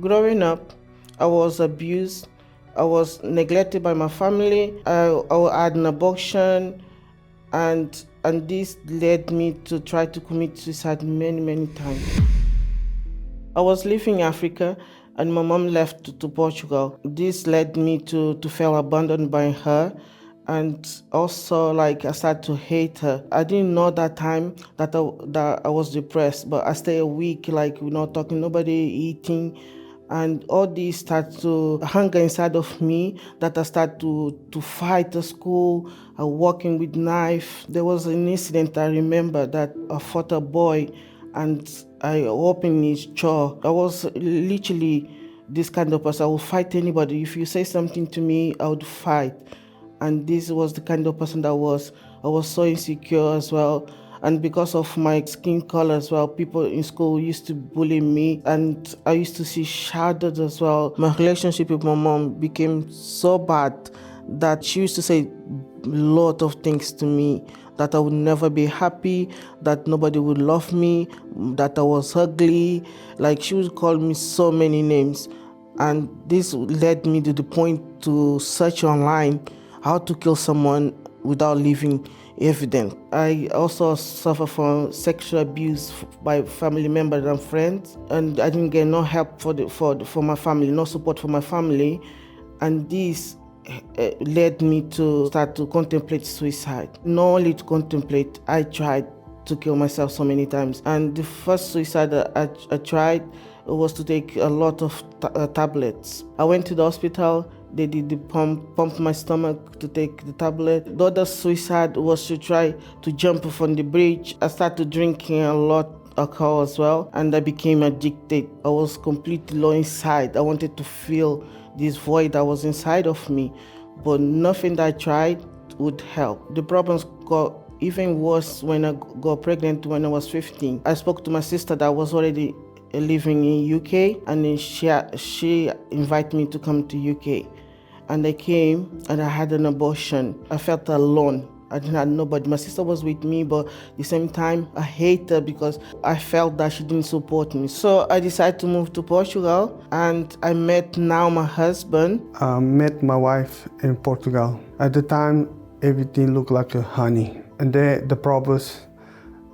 Growing up, I was abused. I was neglected by my family. I had an abortion, and this led me to try to commit suicide many times. I was living in Africa, and my mom left to Portugal. This led me to feel abandoned by her, and also I started to hate her. I didn't know that time that I was depressed, but I stayed a week, talking, nobody eating, and all this started to hunger inside of me that I started to fight at school, walking with knife. There was an incident I remember that I fought a boy and I opened his jaw. I was literally this kind of person. I would fight anybody. If you say something to me, I would fight. And this was the kind of person that I was so insecure as well. And because of my skin color as well, people in school used to bully me, and I used to see shadows as well. My relationship with my mom became so bad that she used to say a lot of things to me, that I would never be happy, that nobody would love me, that I was ugly. She would call me so many names. And this led me to the point to search online how to kill someone without leaving evidence. I also suffer from sexual abuse by family members and friends, and I didn't get no help for my family, no support for my family, and this led me to start to contemplate suicide. Not only to contemplate, I tried to kill myself so many times. And the first suicide that I tried was to take a lot of tablets. I went to the hospital. They did the pump my stomach to take the tablet. The other suicide was to try to jump from the bridge. I started drinking a lot of alcohol as well, and I became addicted. I was completely low inside. I wanted to feel this void that was inside of me, but nothing that I tried would help. The problems got even worse when I got pregnant when I was 15. I spoke to my sister that was already living in UK, and then she invited me to come to UK. And I came and I had an abortion. I felt alone. I didn't have nobody. My sister was with me, but at the same time, I hate her because I felt that she didn't support me. So I decided to move to Portugal, and I met now my husband. I met my wife in Portugal. At the time, everything looked like a honey. And then the problems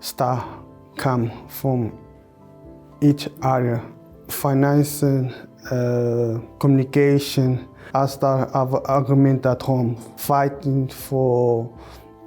start come from each area. Finance, communication. I start have an argument at home, fighting for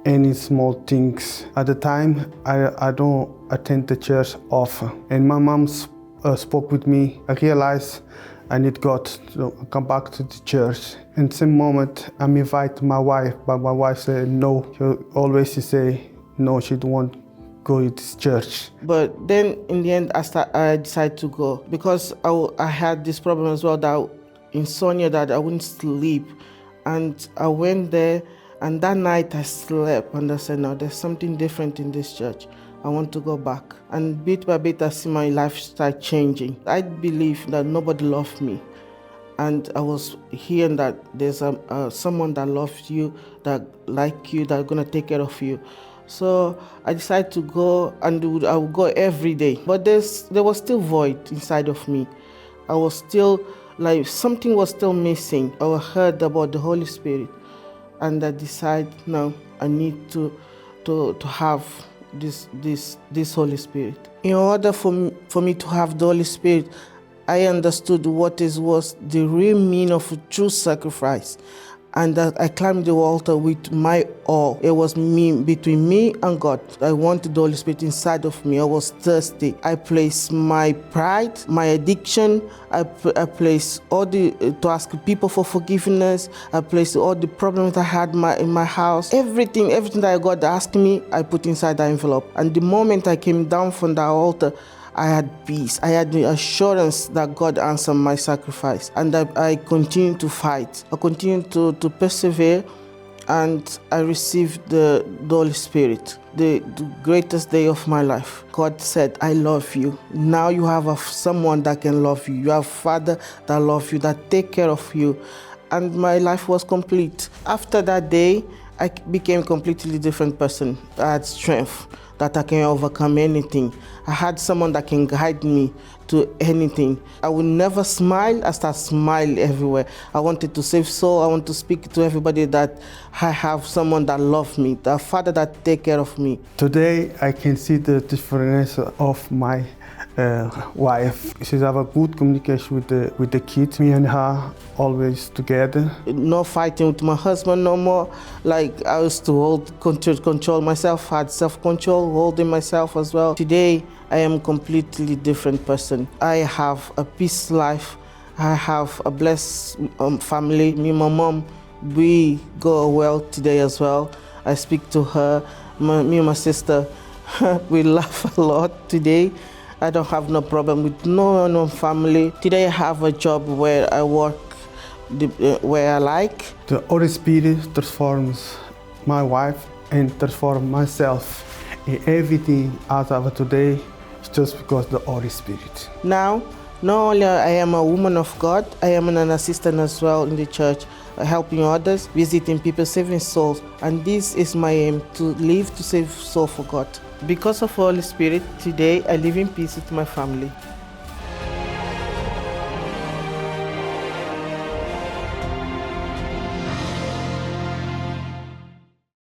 any small things. At the time, I don't attend the church often. And my mom spoke with me. I realized I need God to come back to the church. In the same moment, I invite my wife, but my wife said no. She always say no, she don't want to go to this church. But then in the end, I decided to go because I had this problem as well, that insomnia, that I wouldn't sleep. And I went there, and that night I slept, and I said, no, there's something different in this church. I want to go back. And bit by bit, I see my life start changing. I believe that nobody loved me. And I was hearing that there's someone that loves you, that like you, that's gonna take care of you. So I decided to go, and I would go every day. But there was still void inside of me. I was still, something was still missing. I heard about the Holy Spirit, and I decided, no, I need to have this Holy Spirit. In order for me to have the Holy Spirit, I understood what was the real meaning of a true sacrifice. And I climbed the altar with my all. It was between me and God. I wanted the Holy Spirit inside of me. I was thirsty. I placed my pride, my addiction. I placed to ask people for forgiveness. I placed all the problems I had in my house. Everything that God asked me, I put inside the envelope. And the moment I came down from the altar, I had peace. I had the assurance that God answered my sacrifice, and that I continued to fight. I continued to persevere, and I received the Holy Spirit, the greatest day of my life. God said, I love you. Now you have someone that can love you. You have a Father that loves you, that take care of you. And my life was complete. After that day, I became a completely different person. I had strength. that I can overcome anything. I had someone that can guide me to anything. I will never smile. I start smile everywhere. I wanted to save soul. I want to speak to everybody that I have someone that loves me, the father that take care of me. Today I can see the difference of my wife. She have a good communication with the kids. Me and her always together. No fighting with my husband no more. Like I used to control myself. I had self-control, holding myself as well. Today I am a completely different person. I have a peace life. I have a blessed family. Me and my mom, we go well today as well. I speak to her. Me and my sister, we laugh a lot today. I don't have no problem with no family. Today I have a job where I work where I like. The Holy Spirit transforms my wife and transforms myself. And everything as of today is just because of the Holy Spirit. Now, not only I am a woman of God, I am an assistant as well in the church, helping others, visiting people, saving souls. And this is my aim, to live to save soul for God. Because of Holy Spirit, today I live in peace with my family.